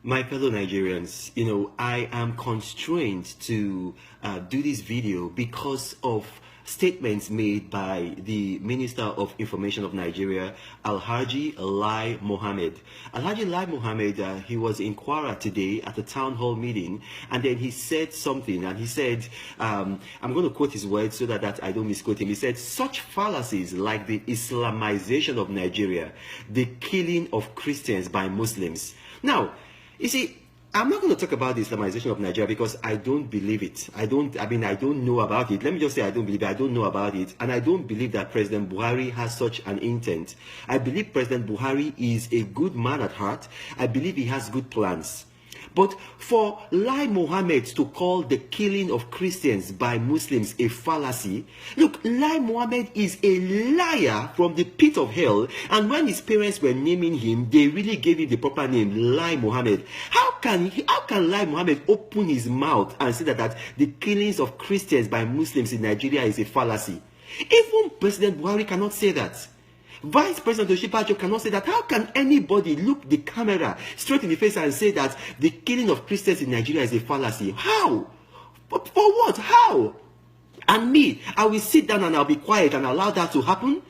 My fellow Nigerians, I am constrained to do this video because of statements made by the Minister of Information of Nigeria, Alhaji Lai Mohammed. Alhaji Lai Mohammed, he was in Kwara today at a town hall meeting, and then he said something, and he said, I'm going to quote his words so that I don't misquote him. He said, such fallacies like the Islamization of Nigeria, the killing of Christians by Muslims. Now, you see, I'm not going to talk about the Islamization of Nigeria because I don't believe it. I don't know about it. Let me just say I don't believe it. I don't know about it. And I don't believe that President Buhari has such an intent. I believe President Buhari is a good man at heart. I believe he has good plans. But for Lai Mohammed to call the killing of Christians by Muslims a fallacy, look, Lai Mohammed is a liar from the pit of hell. And when his parents were naming him, they really gave him the proper name, Lai Mohammed. How can Lai Mohammed open his mouth and say that the killings of Christians by Muslims in Nigeria is a fallacy? Even President Buhari cannot say that. Vice President Oshibajo cannot say that. How can anybody look the camera straight in the face and say that the killing of Christians in Nigeria is a fallacy? How? For what? How? And me, I will sit down and I'll be quiet and allow that to happen?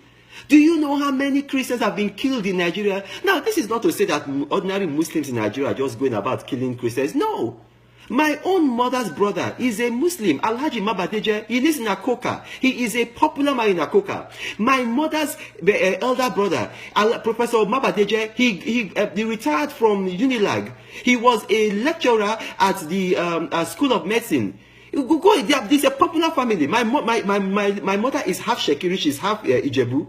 Do you know how many Christians have been killed in Nigeria? Now, this is not to say that ordinary Muslims in Nigeria are just going about killing Christians. No. My own mother's brother is a Muslim, Alhaji Mabadeje. He lives in Akoka. He is a popular man in Akoka. My mother's elder brother, Professor Mabadeje, he retired from Unilag. He was a lecturer at the School of Medicine. This is a popular family. My mother is half Shekiri, she's half Ijebu.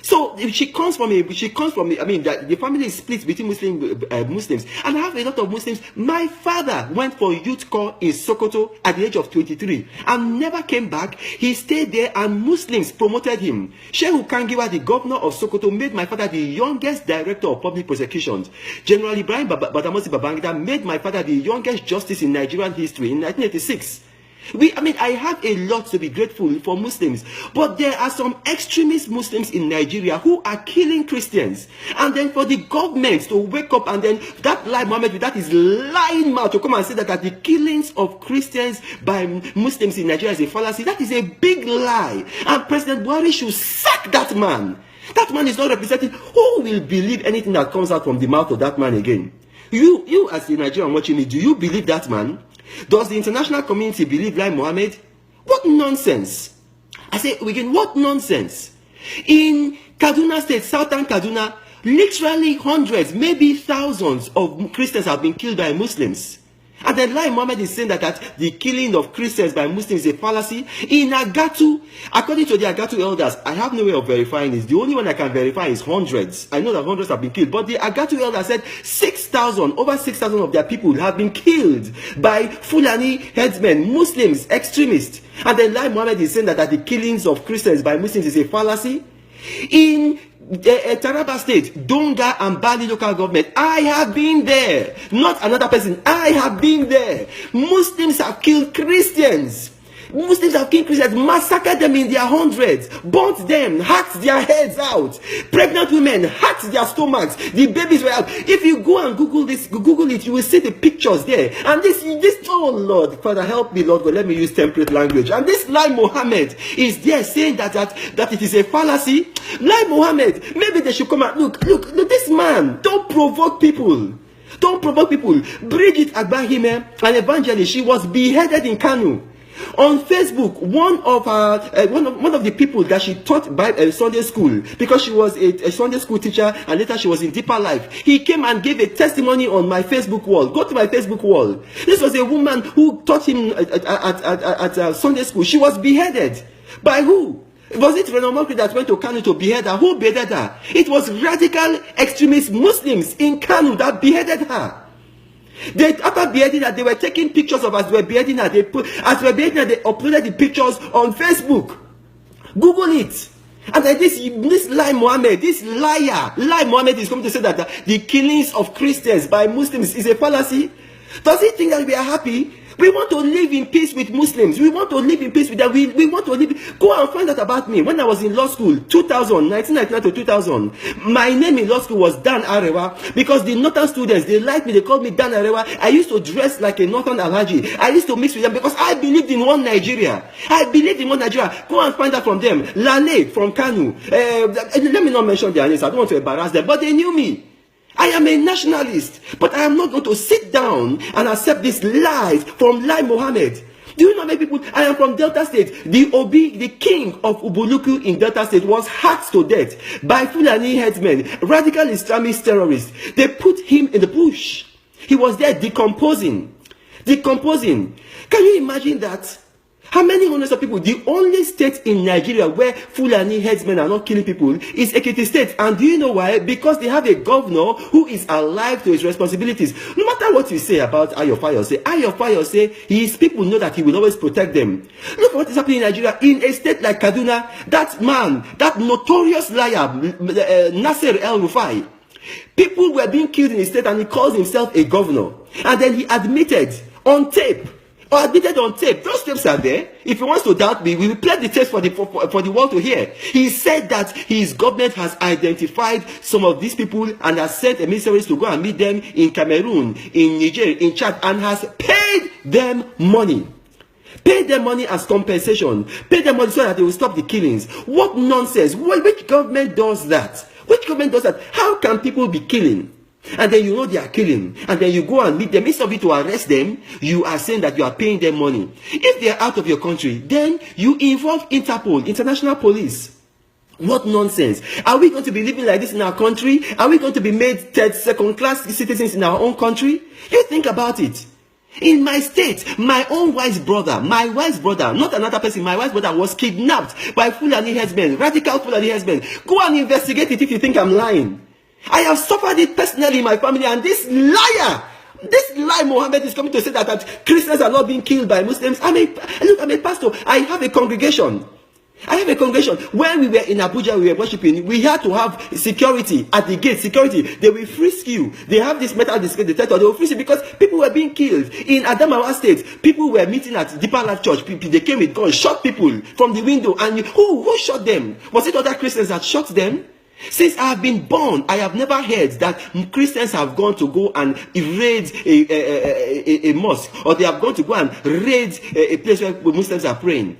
So she comes from the family is split between Muslims, and I have a lot of Muslims. My father went for youth corps in Sokoto at the age of 23 and never came back. He stayed there and Muslims promoted him. Shehu Kangiwa, the governor of Sokoto, made my father the youngest director of public prosecutions. General Ibrahim Badamosi Babangida made my father the youngest justice in Nigerian history in 1986. I have a lot to be grateful for Muslims, but there are some extremist Muslims in Nigeria who are killing Christians. And then for the government to wake up and then that Lai Mohammed with that is lying mouth to come and say that the killings of Christians by Muslims in Nigeria is a fallacy, that is a big lie. And President Buhari should sack that man. That man is not representing. Who will believe anything that comes out from the mouth of that man again? You as a Nigerian watching me, do you believe that man? Does the international community believe Lai Mohammed? What nonsense! I say again, what nonsense! In Kaduna State, southern Kaduna, literally hundreds, maybe thousands of Christians have been killed by Muslims. And then Lai Mohammed is saying that the killing of Christians by Muslims is a fallacy. In Agatu, according to the Agatu elders, I have no way of verifying this. The only one I can verify is hundreds. I know that hundreds have been killed. But the Agatu elders said over 6,000 of their people have been killed by Fulani headsmen, Muslims, extremists. And then Lai Mohammed is saying that the killings of Christians by Muslims is a fallacy. In Taraba State, Donga and Bali local government, I have been there. Not another person. I have been there. Muslims have killed Christians. Muslims have killed Christians, massacred them in their hundreds, burnt them, hacked their heads out. Pregnant women hacked their stomachs. The babies were out. If you go and Google it, you will see the pictures there. And this, oh Lord, Father, help me, Lord God, let me use temperate language. And this Lai Mohammed is there saying that it is a fallacy. Lai Mohammed, maybe they should come out. Look, this man, don't provoke people. Don't provoke people. Bridget Agbahime, an evangelist, she was beheaded in Kanu. On Facebook, one of the people that she taught by Sunday school, because she was a Sunday school teacher and later she was in Deeper Life, he came and gave a testimony on my Facebook wall. Go to my Facebook wall. This was a woman who taught him at Sunday school. She was beheaded. By who? Was it Renan Mokri that went to Kanu to behead her? Who beheaded her? It was radical extremist Muslims in Kanu that beheaded her. After beheading her, they were taking pictures of us. They were beheading her. They uploaded the pictures on Facebook. Google it. And then this Lai Mohammed, this liar, Lai Mohammed is coming to say that the killings of Christians by Muslims is a fallacy. Does he think that we are happy? We want to live in peace with Muslims. We want to live in peace with them. We want to live. Go and find out about me. When I was in law school, 1999 to 2000, my name in law school was Dan Arewa, because the northern students, they liked me. They called me Dan Arewa. I used to dress like a northern Alhaji. I used to mix with them because I believed in one Nigeria. I believed in one Nigeria. Go and find out from them. Lale from Kanu. Let me not mention their names. I don't want to embarrass them, but they knew me. I am a nationalist, but I am not going to sit down and accept these lies from Mohammed. Do you know how many people? I am from Delta State. The Obi, the king of Ubuluku in Delta State, was hacked to death by Fulani headsmen, radical Islamist terrorists. They put him in the bush. He was there decomposing. Decomposing. Can you imagine that? How many hundreds of people? The only state in Nigeria where Fulani headsmen are not killing people is Ekiti State. And do you know why? Because they have a governor who is alive to his responsibilities. No matter what you say about Ayo his people know that he will always protect them. Look at what is happening in Nigeria. In a state like Kaduna, that man, that notorious liar, Nasser El-Rufai, people were being killed in his state and he calls himself a governor. And then he admitted on tape, those tapes are there. If he wants to doubt me, we will play the tapes for the world to hear. He said that his government has identified some of these people and has sent emissaries to go and meet them in Cameroon, in Niger, in Chad, and has paid them money. Pay them money as compensation. Pay them money so that they will stop the killings. What nonsense. Which government does that? Which government does that? How can people be killing? And then you know they are killing, and then you go and meet them. Instead of you to arrest them, you are saying that you are paying them money. If they are out of your country, then you involve Interpol, international police. What nonsense. Are we going to be living like this in our country? Are we going to be made second-class citizens in our own country? You think about it. In my state, my own wife's brother, not another person, my wife's brother was kidnapped by Fulani headsmen, radical Fulani headsmen. Go and investigate it if you think I'm lying. I have suffered it personally in my family, and this lie Mohammed is coming to say that Christians are not being killed by Muslims. I'm a pastor. I have a congregation. When we were in Abuja, we were worshiping. We had to have security at the gate. Security. They will frisk you. They have this metal detector. They will frisk you because people were being killed. In Adamawa State, people were meeting at Deeper Life Church. They came with guns, shot people from the window. And who shot them? Was it other Christians that shot them? Since I have been born, I have never heard that Christians have gone to go and raid a mosque, or they have gone to go and raid a place where Muslims are praying.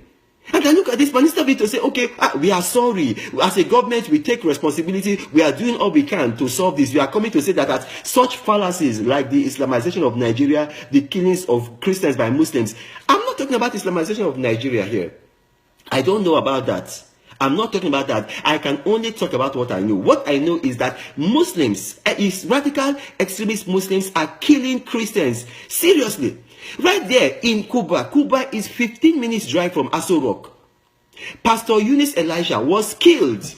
And I look at this man, instead of it to say, okay, we are sorry. As a government, we take responsibility. We are doing all we can to solve this. We are coming to say that such fallacies like the Islamization of Nigeria, the killings of Christians by Muslims. I'm not talking about Islamization of Nigeria here. I don't know about that. I'm not talking about that. I can only talk about what I know. What I know is that Muslims, radical extremist Muslims, are killing Christians. Seriously. Right there in Cuba. Cuba is 15 minutes drive from Aso Rock. Pastor Eunice Elisha was killed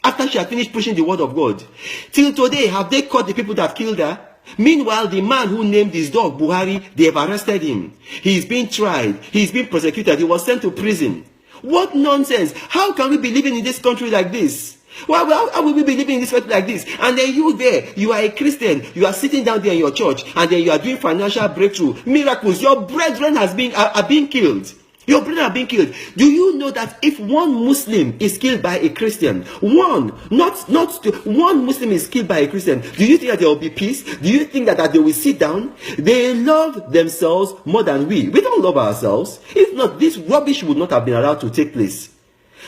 after she had finished preaching the word of God. Till today, have they caught the people that killed her? Meanwhile, the man who named his dog Buhari, they have arrested him. He's been tried. He's been prosecuted. He was sent to prison. What nonsense. How can we be living in this country like this? How will we be living in this country like this? And then you there, you are a Christian, you are sitting down there in your church, and then you are doing financial breakthrough, miracles. Your brethren are being killed. Your brethren are being killed. Do you know that if one Muslim is killed by a Christian, one Muslim is killed by a Christian, do you think that there will be peace? Do you think that they will sit down? They love themselves more than we. We don't love ourselves. If not, this rubbish would not have been allowed to take place.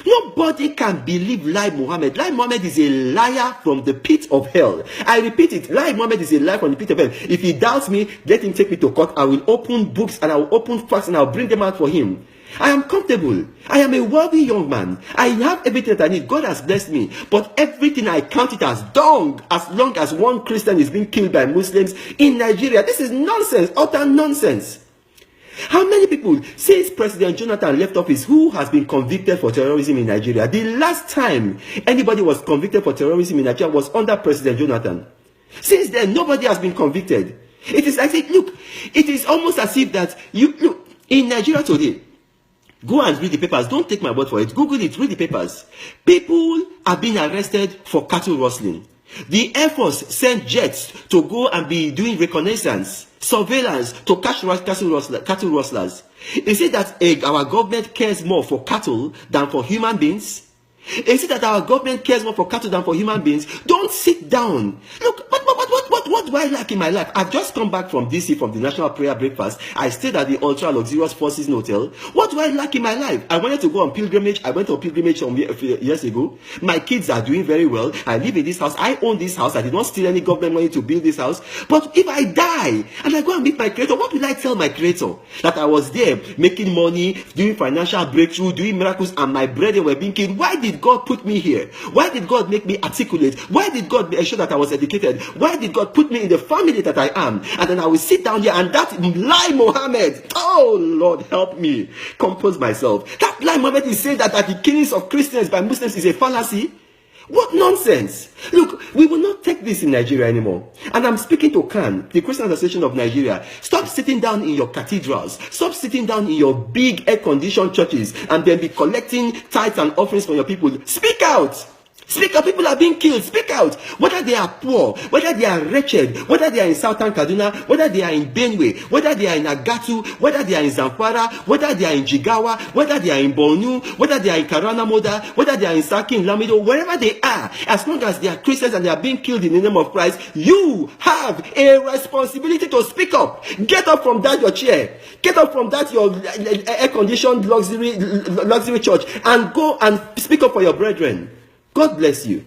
Nobody can believe Lai Mohammed. Lai Mohammed is a liar from the pit of hell. I repeat it. Lai Mohammed is a liar from the pit of hell. If he doubts me, let him take me to court. I will open books and I will open facts and I will bring them out for him. I am comfortable. I am a wealthy young man. I have everything that I need. God has blessed me. But everything I count it as dung as long as one Christian is being killed by Muslims in Nigeria. This is nonsense. Utter nonsense. How many people, since President Jonathan left office, who has been convicted for terrorism in Nigeria? The last time anybody was convicted for terrorism in Nigeria was under President Jonathan. Since then, nobody has been convicted. It is like, look, it is almost as if that look, in Nigeria today, go and read the papers. Don't take my word for it. Google it, read the papers. People are being arrested for cattle rustling. The Air Force sent jets to go and be doing reconnaissance, surveillance to catch cattle rustlers. Is it that our government cares more for cattle than for human beings? Is it that our government cares more for cattle than for human beings? Don't sit down. Look, what do I lack in my life? I've just come back from DC, from the National Prayer Breakfast. I stayed at the ultra luxurious Four Seasons Hotel. What do I lack in my life? I wanted to go on pilgrimage. I went on pilgrimage some years ago. My kids are doing very well. I live in this house. I own this house. I did not steal any government money to build this house. But if I die and I go and meet my Creator, what will I tell my Creator? That I was there making money, doing financial breakthrough, doing miracles, and my brethren were being killed. Why did God put me here? Why did God make me articulate? Why did God ensure that I was educated? Why did God put me in the family that I am? And then I will sit down here and that lie Mohammed, oh Lord help me compose myself. That lie Mohammed is saying that the killings of Christians by Muslims is a fallacy. What nonsense! Look, we will not take this in Nigeria anymore. And I'm speaking to CAN, the Christian Association of Nigeria. Stop sitting down in your cathedrals. Stop sitting down in your big air-conditioned churches and then be collecting tithes and offerings from your people. Speak out! Speak out. People are being killed. Speak out. Whether they are poor, whether they are wretched, whether they are in Southern Kaduna, whether they are in Benue, whether they are in Agatu, whether they are in Zamfara, whether they are in Jigawa, whether they are in Bornu, whether they are in Karana Moda, whether they are in Saki, in Lamido, wherever they are, as long as they are Christians and they are being killed in the name of Christ, you have a responsibility to speak up. Get up from that your chair. Get up from that your air-conditioned luxury church and go and speak up for your brethren. God bless you.